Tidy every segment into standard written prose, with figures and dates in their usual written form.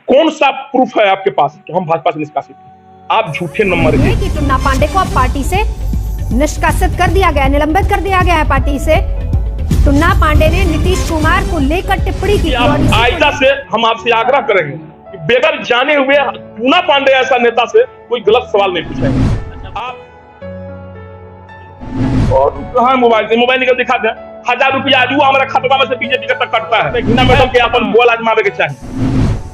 कौन सा प्रूफ है आपके पास कि हम भाजपा से निष्कासित हैं? आप झूठे नंबर ये कि टुन्ना पांडे को अब पार्टी से निष्कासित कर दिया गया, निलंबित कर दिया गया है पार्टी से। टुन्ना पांडे ने नीतीश कुमार को लेकर टिप्पणी की। आइंदा से हम आपसे आग्रह करेंगे कि बेगर जाने हुए टुन्ना पांडे ऐसा नेता से कोई गलत सवाल नहीं पूछेंगे। आप और कहाँ मोबाइल निकल दिखा दें, 1000 रुपया आज हमारा खाता में से बीजेपी का तक कटता है। हिना मैडम के अपन बोल आजमावे के चाहिए।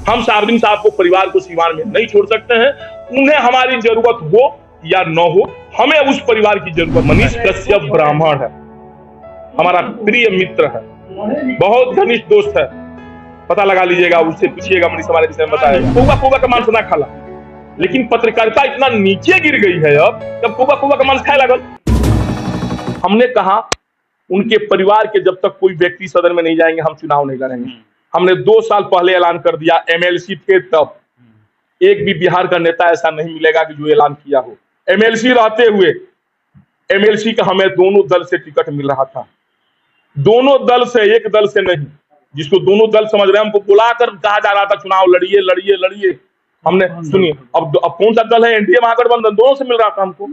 हम सार्वजनिक साहब को परिवार को सीमान में नहीं छोड़ सकते हैं। उन्हें हमारी जरूरत हो या न हो, हमें उस परिवार की जरूरत। मनीष कश्यप ब्राह्मण है, हमारा प्रिय मित्र है, बहुत घनिष्ठ दोस्त है। पता लगा लीजिएगा, उससे पूछिएगा, मनीष हमारे विषय में बताएगा। पोगा का मांस ना खाला, लेकिन पत्रकारिता इतना नीचे गिर गई है अब, जब पोगा का मांस खाए लगल। हमने कहा उनके परिवार के जब तक कोई व्यक्ति सदन में नहीं जाएंगे, हम चुनाव नहीं लड़ेंगे। हमने 2 साल पहले ऐलान कर दिया, एमएलसी थे तब। एक भी बिहार का नेता ऐसा नहीं मिलेगा कि जो ऐलान किया हो। एमएलसी रहते हुए एमएलसी का हमें दोनों दल से टिकट मिल रहा था, दोनों दल से, एक दल से नहीं। जिसको दोनों दल समझ रहे हैं, हमको बुलाकर कहा जा रहा था चुनाव लड़िए लड़िए लड़िए। हमने सुनिए, अब कौन सा दल है, एनडीए महागठबंधन, दोनों से मिल रहा था हमको।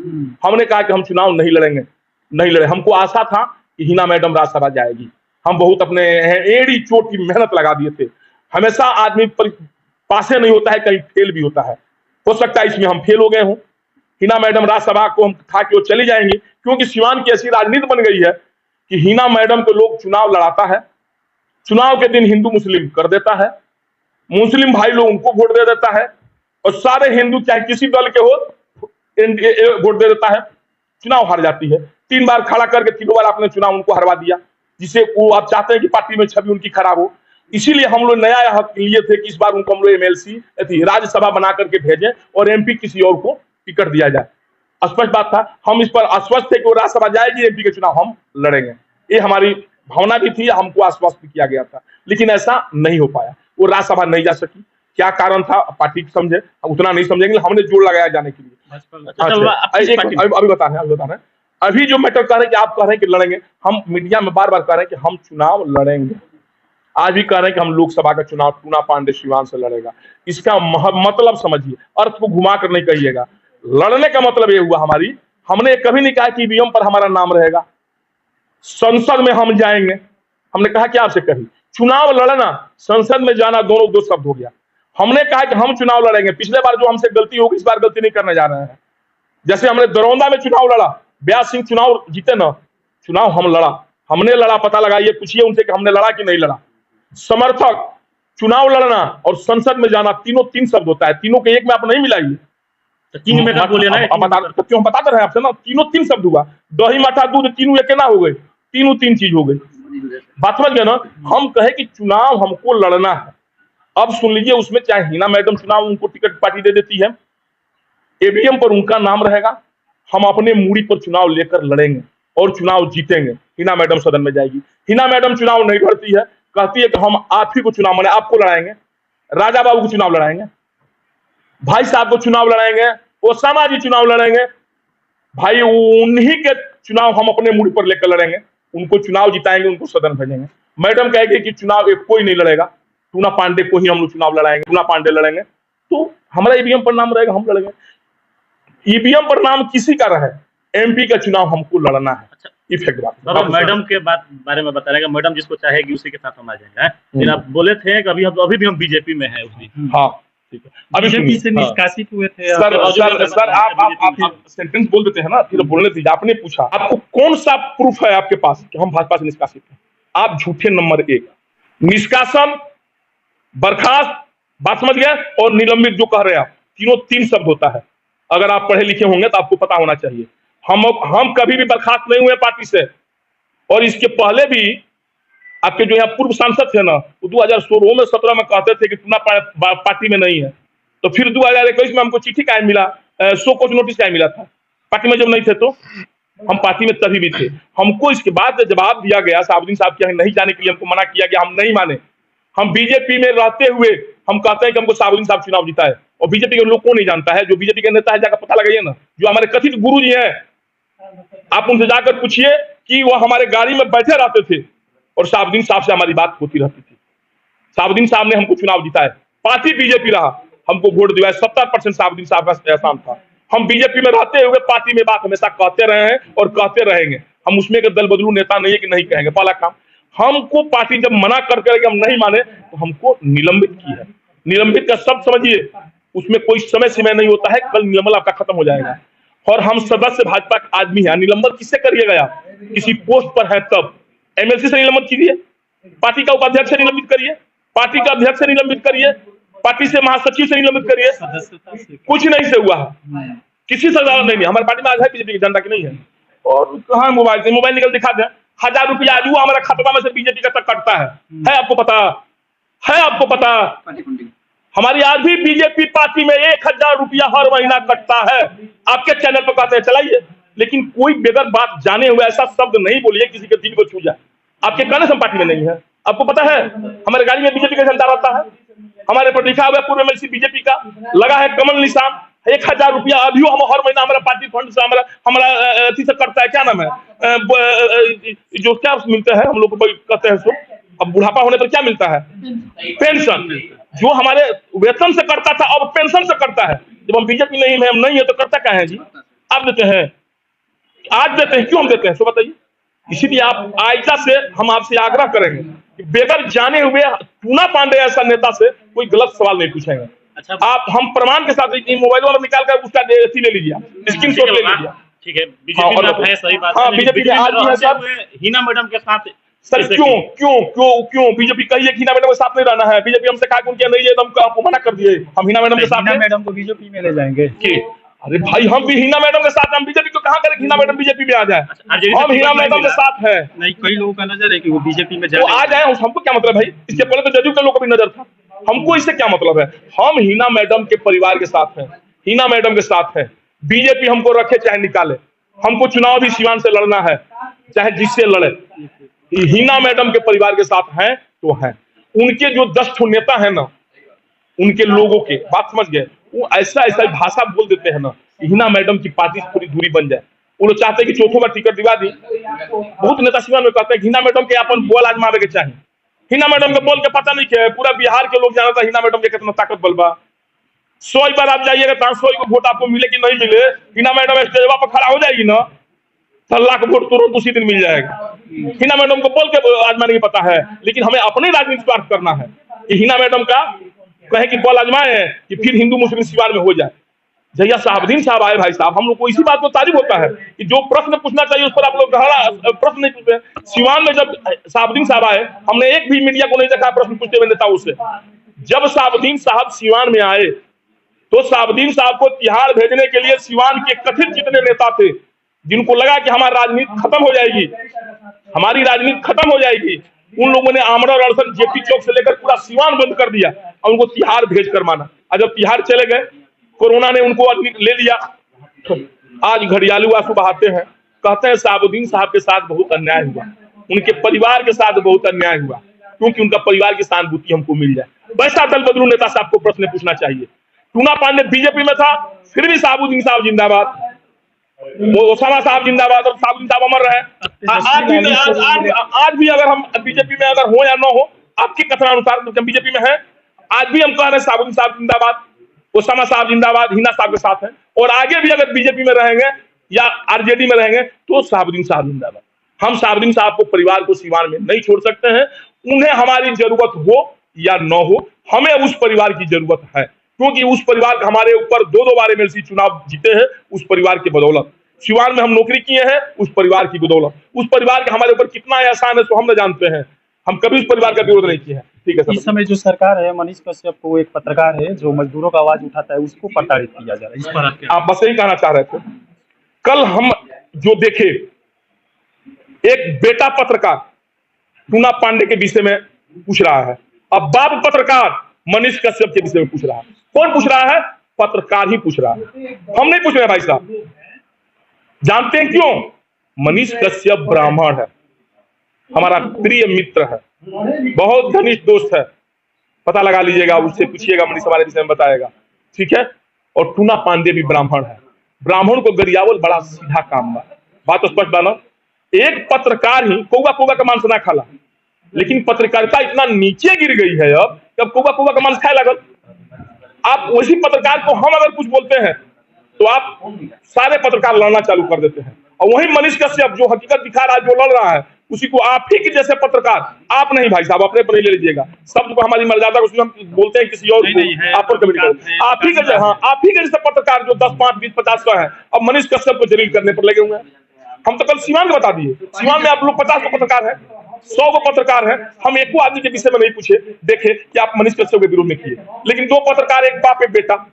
हमने कहा कि हम चुनाव नहीं लड़ेंगे, नहीं लड़े। हमको आशा था कि हिना मैडम राज्यसभा जाएगी। हम बहुत अपने एड़ी चोट की मेहनत लगा दिए थे। हमेशा आदमी पासे नहीं होता है, कहीं फेल भी होता है। हो सकता है इसमें हम फेल हो गए हों। हिना मैडम राज्यसभा को हम था कि वो चली जाएंगी, क्योंकि सिवान की ऐसी राजनीति बन गई है कि हिना मैडम को लोग चुनाव लड़ाता है, चुनाव के दिन हिंदू मुस्लिम कर देता है, मुस्लिम भाई लोग उनको वोट दे देता है, और सारे हिंदू चाहे किसी दल के हो वोट दे देता है, चुनाव हार जाती है। 3 बार खड़ा करके 3 बार आपने चुनाव उनको हरवा दिया, जिसे वो आप चाहते हैं कि पार्टी में छवि उनकी खराब हो। इसीलिए हम लोग नया हक लिए थे कि इस बार उनको हम लोग एमएलसी राज्यसभा बना करके भेजें और एमपी किसी और को टिकट दिया जाए। स्पष्ट बात था, हम इस पर आश्वस्त थे कि वो राज्यसभा जाएगी, एमपी के चुनाव हम लड़ेंगे। ये हमारी भावना भी थी, हमको आश्वस्त भी किया गया था, लेकिन ऐसा नहीं हो पाया। वो राज्यसभा नहीं जा सकी। क्या कारण था, पार्टी समझे, उतना नहीं समझेंगे, हमने जोर लगाया जाने के लिए। अभी बता रहे हैं, अभी जो मैटर कह रहे हैं कि आप कह रहे हैं कि लड़ेंगे, हम मीडिया में बार बार कह रहे हैं कि हम चुनाव लड़ेंगे। आज भी कह रहे हैं कि हम लोकसभा का चुनाव टुन्ना पांडे सिवान से लड़ेगा। इसका मतलब समझिए, अर्थ को घुमा कर नहीं कहिएगा। लड़ने का मतलब ये हुआ हमारी, हमने कभी नहीं कहा कि ईवीएम पर हमारा नाम रहेगा, संसद में हम जाएंगे। हमने कहा कि आपसे कही चुनाव लड़ना, संसद में जाना, दोनों 2 शब्द हो गया। हमने कहा कि हम चुनाव लड़ेंगे। पिछले बार जो हमसे गलती होगी, इस बार गलती नहीं करने जा रहे हैं। जैसे हमने दरौंदा में चुनाव लड़ा, ब्यास सिंह चुनाव जीते ना, चुनाव हम लड़ा, हमने लड़ा। पता लगाइए, पूछिए उनसे कि हमने लड़ा कि नहीं लड़ा। समर्थक, चुनाव लड़ना और संसद में जाना, तीनों 3 शब्द होता है। तीनों के एक में आप नहीं मिलाइए। तीन में बोलिए ना, क्यों हम बताते रहे आपसे ना, तीनों 3 शब्द हुआ। दही मठा दूध, तीनों एक ना हो गए, तीनों 3 चीज हो गई। बात समझ गए ना। हम कहे कि चुनाव हमको लड़ना है। अब सुन लीजिए, उसमें चाहे हिना मैडम चुनाव उनको टिकट पार्टी दे देती है, ईवीएम पर उनका नाम रहेगा, हम अपने मूड़ी पर चुनाव लेकर लड़ेंगे और चुनाव जीतेंगे। हिना मैडम सदन में जाएगी। हिना मैडम चुनाव नहीं लड़ती है, कहती है कि हम आप ही को चुनाव, मैंने आपको लड़ाएंगे, राजा बाबू को चुनाव लड़ाएंगे, भाई साहब को चुनाव लड़ाएंगे, ओसामा जी चुनाव लड़ेंगे, भाई उन्हीं के चुनाव हम अपने मूड़ी पर लेकर लड़ेंगे, उनको चुनाव जिताएंगे, उनको सदन भेजेंगे। मैडम कहेगी कि चुनाव एक कोई नहीं लड़ेगा, टुन्ना पांडे को ही हम लोग चुनाव लड़ाएंगे, टुन्ना पांडे लड़ेंगे, तो हमारा ईवीएम पर नाम रहेगा, हम लड़ेंगे। ईवीएम पर नाम किसी का रहे, एमपी का चुनाव हमको लड़ना है। अच्छा, इफेक्ट बात मैडम के बारे में बता रहे हैं, मैडम जिसको चाहेगी उसी के साथ हम आ जाएंगे। फिर आप बोले थे कि अभी भी हम बीजेपी में हैं। हाँ ठीक है, अभी बीजेपी से निष्कासित हुए थे। सर आप सेंटेंस बोल देते हैं ना, फिर बोलने दीजिए। आपने पूछा आपको कौन सा प्रूफ है आपके पास कि हम भाजपा से निष्कासित हैं? आप झूठे नंबर 1। निष्कासन, बर्खास्त, बात समझ गए, और निलंबित जो कह रहे हैं आप, तीनों 3 शब्द होता है। अगर आप पढ़े लिखे होंगे तो आपको पता होना चाहिए। हम कभी भी बर्खास्त नहीं हुए पार्टी से, और इसके पहले भी आपके जो यहाँ पूर्व सांसद थे ना, वो 2016 में 17 में कहते थे कि टुन्ना पार्टी में नहीं है, तो फिर 2021 में हमको चिट्ठी काहे मिला, सो कुछ नोटिस काहे मिला था? पार्टी में जब नहीं थे तो हम पार्टी में तभी भी थे। हमको इसके बाद जवाब दिया गया, साबुद्दीन साहब के यहाँ नहीं जाने के लिए हमको मना किया गया, हम नहीं माने। हम बीजेपी में रहते हुए हम कहते हैं कि हमको साबुद्दीन साहब चुनाव जीता है, और बीजेपी के लोग को नहीं जानता है। जो बीजेपी के नेता है, जाकर पता लगाइए ना, जो हमारे कथित गुरु जी हैं, आप उनसे जाकर पूछिए कि वो हमारे गाड़ी में बैठे रहते थे और साबुद्दीन साहब से हमारी बात होती रहती थी। साबुद्दीन साहब ने हमको चुनाव जीता है। पार्टी बीजेपी रहा, हमको वोट दिया। 70% साहबुद्दीन साहब का एहसान था। हम बीजेपी में रहते हुए पार्टी में बात हमेशा कहते रहे हैं और कहते रहेंगे। हम उसमें के दल बदलू नेता नहीं है कि नहीं कहेंगे। पहला काम, हमको पार्टी जब मना करके हम नहीं माने तो हमको निलंबित की है। निलंबित का शब्द समझिए, उसमें कोई समय सीमा नहीं होता है, कल निलंबन आपका खत्म हो जाएगा। और हम सदस्य भाजपा के आदमी है। निलंबन किससे करिएगा आप? किसी पोस्ट पर है तब। एमएलसी से निलंबित कीजिए, पार्टी का उपाध्यक्ष से निलंबित करिए, पार्टी का अध्यक्ष से निलंबित करिए, पार्टी से महासचिव से निलंबित करिए, कुछ नहीं से हुआ है, किसी से ज्यादा नहीं है। हमारी पार्टी में आज है बीजेपी की जनता की नहीं है। और कहा मोबाइल से, मोबाइल निकल दिखा दे, 1000 रुपया आज हमारा खाता में से बीजेपी का तक कटता है आपको पता है? आपको पता? हमारी आज भी बीजेपी पार्टी में 1000 रुपया हर महीना कटता है। आपके चैनल पर कहते हैं चलाइए, लेकिन कोई बेगर बात जाने हुए ऐसा शब्द नहीं बोलिए किसी के दिल को छू जाए। आपके कहने से पार्टी में नहीं है। आपको पता है हमारे गाड़ी में बीजेपी का झंडा रहता है, हमारे पर लिखा हुआ पूर्व एमएलसी बीजेपी का, लगा है कमल निशान। 1000 रुपया अभी हम हर महीना हमारा पार्टी फंड से हमारा अथी से करता है। क्या नाम है जो क्या मिलता है हम लोग को कहते हैं सो, अब बुढ़ापा होने पर क्या मिलता है? पेंशन। जो हमारे वेतन से करता था अब पेंशन से करता है। जब हम बीजेपी नहीं है, हम नहीं है तो करता क्या है जी? आप देते हैं, आज देते हैं, क्यों हम देते हैं सो बताइए? इसीलिए आप आयता से हम आपसे आग्रह करेंगे कि बेगर जाने हुए टूना पांडे ऐसा नेता से कोई गलत सवाल नहीं पूछेंगे। अच्छा, आप हम प्रमाण के साथ मोबाइल वाला निकाल कर उसका ले लीजिए, स्क्रीन शॉट ले लीजिए। ठीक है, बीजेपी में है, सही बात है। बीजेपी में आज भी है सर। हिना मैडम के साथ सर क्यों बीजेपी कही है कि हिना मैडम के साथ नहीं रहना है? बीजेपी हमसे कहा उनके नहीं है, हमको मना कर दिए। हम हिना मैडम के साथ, हिना मैडम को बीजेपी में ले जाएंगे कि अरे भाई हम भी हिना मैडम के साथ, हम बीजेपी को कहाँ करें हिना मैडम बीजेपी में आ जाए? हम हिना मैडम के साथ है। नहीं, कई लोगों का नजर है कि वो बीजेपी में वो आ जाए, हमको क्या मतलब भाई? इसके पहले तो जदयू के लोगों को भी नजर था, हमको इससे क्या मतलब है? हम हिना मैडम के परिवार के साथ हैं, हिना मैडम के साथ है। बीजेपी हमको रखे चाहे निकाले, हमको चुनाव भी सीवान से लड़ना है, चाहे जिससे लड़े। हिना मैडम के परिवार के साथ हैं तो हैं। उनके जो 10 ठो नेता है ना, उनके लोगों के बात समझ गए, वो ऐसा भाषा बोल देते हैं ना, हिना मैडम की पार्टी से पूरी दूरी बन जाए। वो लोग चाहते हैं कि चौथों बार टिकट दिवा दी। बहुत नेता सीवान में कहते हैं हिना मैडम के अपन बोल आजमावे के चाहिए। हिना मैडम के बोल के पता नहीं क्या है, पूरा बिहार के लोग जानता हिना मैडम के कितना ताकत बल बा। 100 बार आप जाइएगा, 100 को वोट आपको मिले कि नहीं मिले, हिना मैडम स्टेज पर खड़ा हो जाएगी ना, 1 लाख वोट तुरंत उसी दिन मिल जाएगा। हिना मैडम को बोल के आजमाने की पता है, लेकिन हमें अपने राजनीति स्वार्थ करना है कि हिना मैडम का कहे कि बॉल आजमाए कि फिर हिंदू मुस्लिम सीवान में हो जाए। जैया साहबुद्दीन साहब आए भाई साहब, हम लोग को इसी बात को तारीफ होता है कि जो प्रश्न पूछना चाहिए उस पर आप लोग प्रश्न नहीं पूछते। सीवान में जब साहबुद्दीन साहब आए, हमने एक भी मीडिया को नहीं देखा प्रश्न पूछते हुए नेताओं से। जब साहबुद्दीन साहब सीवान में आए तो साहबुद्दीन साहब को तिहाड़ भेजने के लिए सीवान के कथित जितने नेता थे, जिनको लगा कि हमारी राजनीति खत्म हो जाएगी, हमारी राजनीति खत्म हो जाएगी, उन लोगों ने आमरा और अड़सन जेपी चौक से लेकर पूरा सीवान बंद कर दिया और उनको तिहाड़ भेज कर माना। और जब तिहाड़ चले गए, कोरोना ने उनको ले लिया। आज घड़ियालू आंसू बहाते हैं, कहते हैं साहबुद्दीन साहब के साथ बहुत अन्याय हुआ, उनके परिवार के साथ बहुत अन्याय हुआ, क्योंकि उनका परिवार की सहानुभूति हमको मिल जाए। वैसा दल बदलू नेता से आपको प्रश्न पूछना चाहिए। टूना पांडे बीजेपी में था, फिर भी साहबुद्दीन साहब जिंदाबाद, ओसामा साहब जिंदाबाद, और साहबुद्दीन साहब अमर रहे। आज भी अगर हम बीजेपी में अगर हो या न हो, आपके कथनानुसार बीजेपी में है, आज भी हम कह रहे हैं साहबुद्दीन साहब जिंदाबाद, ओसामा साहब जिंदाबाद, हिना साहब के साथ हैं। और आगे भी अगर बीजेपी में रहेंगे या आरजेडी में रहेंगे तो साहबुद्दीन साहब जिंदाबाद। हम साहबुद्दीन साहब को परिवार को सीवान में नहीं छोड़ सकते हैं। उन्हें हमारी जरूरत हो या न हो, हमें उस परिवार की जरूरत है, क्योंकि उस परिवार हमारे ऊपर 2 बार एमएलसी चुनाव जीते हैं उस परिवार की बदौलत। सीवान में हम नौकरी किए हैं उस परिवार की बदौलत। उस परिवार का हमारे ऊपर कितना एहसान है तो हम न जानते हैं। हम कभी उस परिवार का विरोध नहीं किया है। ठीक है सर। इस समय जो सरकार है, मनीष कश्यप को एक पत्रकार है जो मजदूरों का आवाज उठाता है, उसको प्रताड़ित किया जा रहा है, इस पर आप बस यही कहना चाह रहे थे। कल हम जो देखे, एक बेटा पत्रकार टूना पांडे के विषय में पूछ रहा है, अब बाप पत्रकार मनीष कश्यप के विषय में पूछ रहा है। कौन पूछ रहा है? पत्रकार ही पूछ रहा है, हम नहीं पूछ रहे भाई साहब। जानते हैं क्यों? मनीष कश्यप ब्राह्मण है, हमारा प्रिय मित्र है, बहुत घनिष्ठ दोस्त है, पता लगा लीजिएगा, उससे पूछिएगा, मनीष हमारे विषय में बताएगा। ठीक है। और टूना पांडे भी ब्राह्मण है। ब्राह्मण को गरियावल बड़ा सीधा काम बा, बात स्पष्ट बा ना। एक पत्रकार ही कौवा का मांस ना खाला, लेकिन पत्रकारिता इतना नीचे गिर गई है अब कौवा का मांस खाए लगल। आप उसी पत्रकार को हम अगर कुछ बोलते हैं तो आप सारे पत्रकार लड़ना चालू कर देते हैं, और वही मनीष कश्यप जो हकीकत दिखा रहा है, जो लड़ रहा है, उसी को आप ही के जैसे पत्रकार, आप नहीं भाई साहब, अपने पर ले लीजिएगा शब्द को, हमारी मर्यादा को हम बोलते हैं किसी और को, आप पर आप ही के, हाँ आप ही के जैसे पत्रकार जो 10, 5, 20, 50 का है, अब मनीष कश्यप को जलील करने पर लगे हुए हैं। हम तो कल सीवान में बता दिए, सीवान में आप लोग 50 को पत्रकार है, 100 को पत्रकार है, हम एक आदमी के विषय में नहीं पूछे, देखे कि आप मनीष कश्यप के विरोध में किए, लेकिन 2 पत्रकार, एक बाप एक बेटा,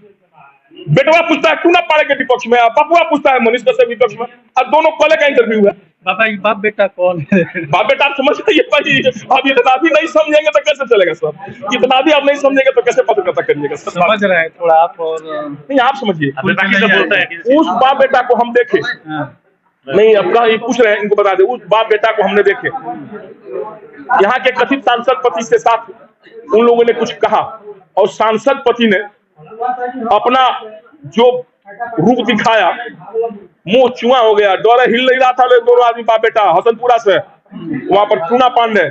बेटवा पूछता है टूना पाड़े के विपक्ष में, पपुआ पूछता है मनीष कश्यप विपक्ष में, और दोनों कॉलेज का इंटरव्यू है। बाप बेटा कौन है? बाप बेटा आप समझ रहे भाई, आप इतना भी नहीं समझेंगे तो कैसे चलेगा सर, इतना भी आप नहीं समझेंगे तो कैसे पत्रकारिता करिएगा सर। समझ रहे हैं थोड़ा आप, और नहीं आप समझिए, बोलता है उस बाप बेटा को हम देखे, नहीं अपना ये पूछ रहे हैं, इनको बता दे, उस बाप बेटा को हमने देखे, यहाँ के कथित सांसद पति से साथ उन लोगों ने कुछ कहा, और सांसद पति ने अपना जो रूप दिखाया, मुंह चुआ हो गया, डोरा हिल नहीं रहा था, दोनों आदमी बाप बेटा हसनपुरा से, वहां पर टूना पांडे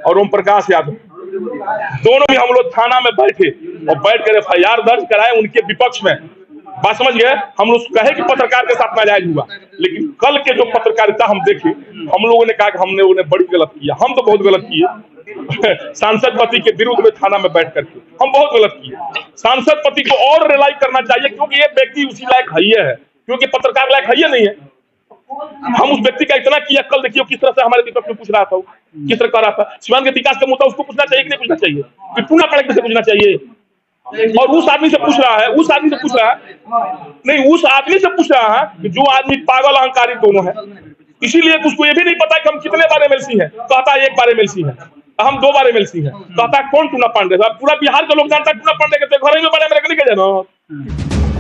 और ओम प्रकाश यादव, दोनों भी हम लोग थाना में बैठे और बैठ कर FIR दर्ज कराए उनके विपक्ष में। बात समझ गए, हम लोग कहे कि पत्रकार के साथ नाजायज हुआ, लेकिन कल के जो पत्रकारिता हम देखे, हम लोगों ने कहा कि हमने उन्हें बड़ी गलत किया, हम तो बहुत गलत किए सांसद पति के विरुद्ध में थाना में बैठ करके हम बहुत गलत किए। सांसद पति को और रिलाई करना चाहिए, क्योंकि ये व्यक्ति उसी लायक है, क्योंकि पत्रकार लायक है नहीं है। हम उस व्यक्ति का इतना किया, कल देखिए किस तरह से हमारे विपक्ष में पूछ रहा था, किस तरह कर रहा था, सीवान के विकास का मुद्दा उसको पूछना चाहिए कि नहीं पूछना चाहिए, कि टूना पाड़े से पूछना चाहिए, और उस आदमी से पूछ रहा है, उस आदमी से पूछ रहा है, नहीं उस आदमी से पूछ रहा है कि जो आदमी पागल अहंकारी दोनों है, इसीलिए उसको ये भी नहीं पता कि हम कितने बार MLC हैं, कहता है 1 बार MLC है, हम 2 बार MLC हैं, कहता है कौन टूना पांडे, पूरा बिहार के लोग जानता है टूना पांडे के, घर में बड़े मेरे को नहीं कह जाना।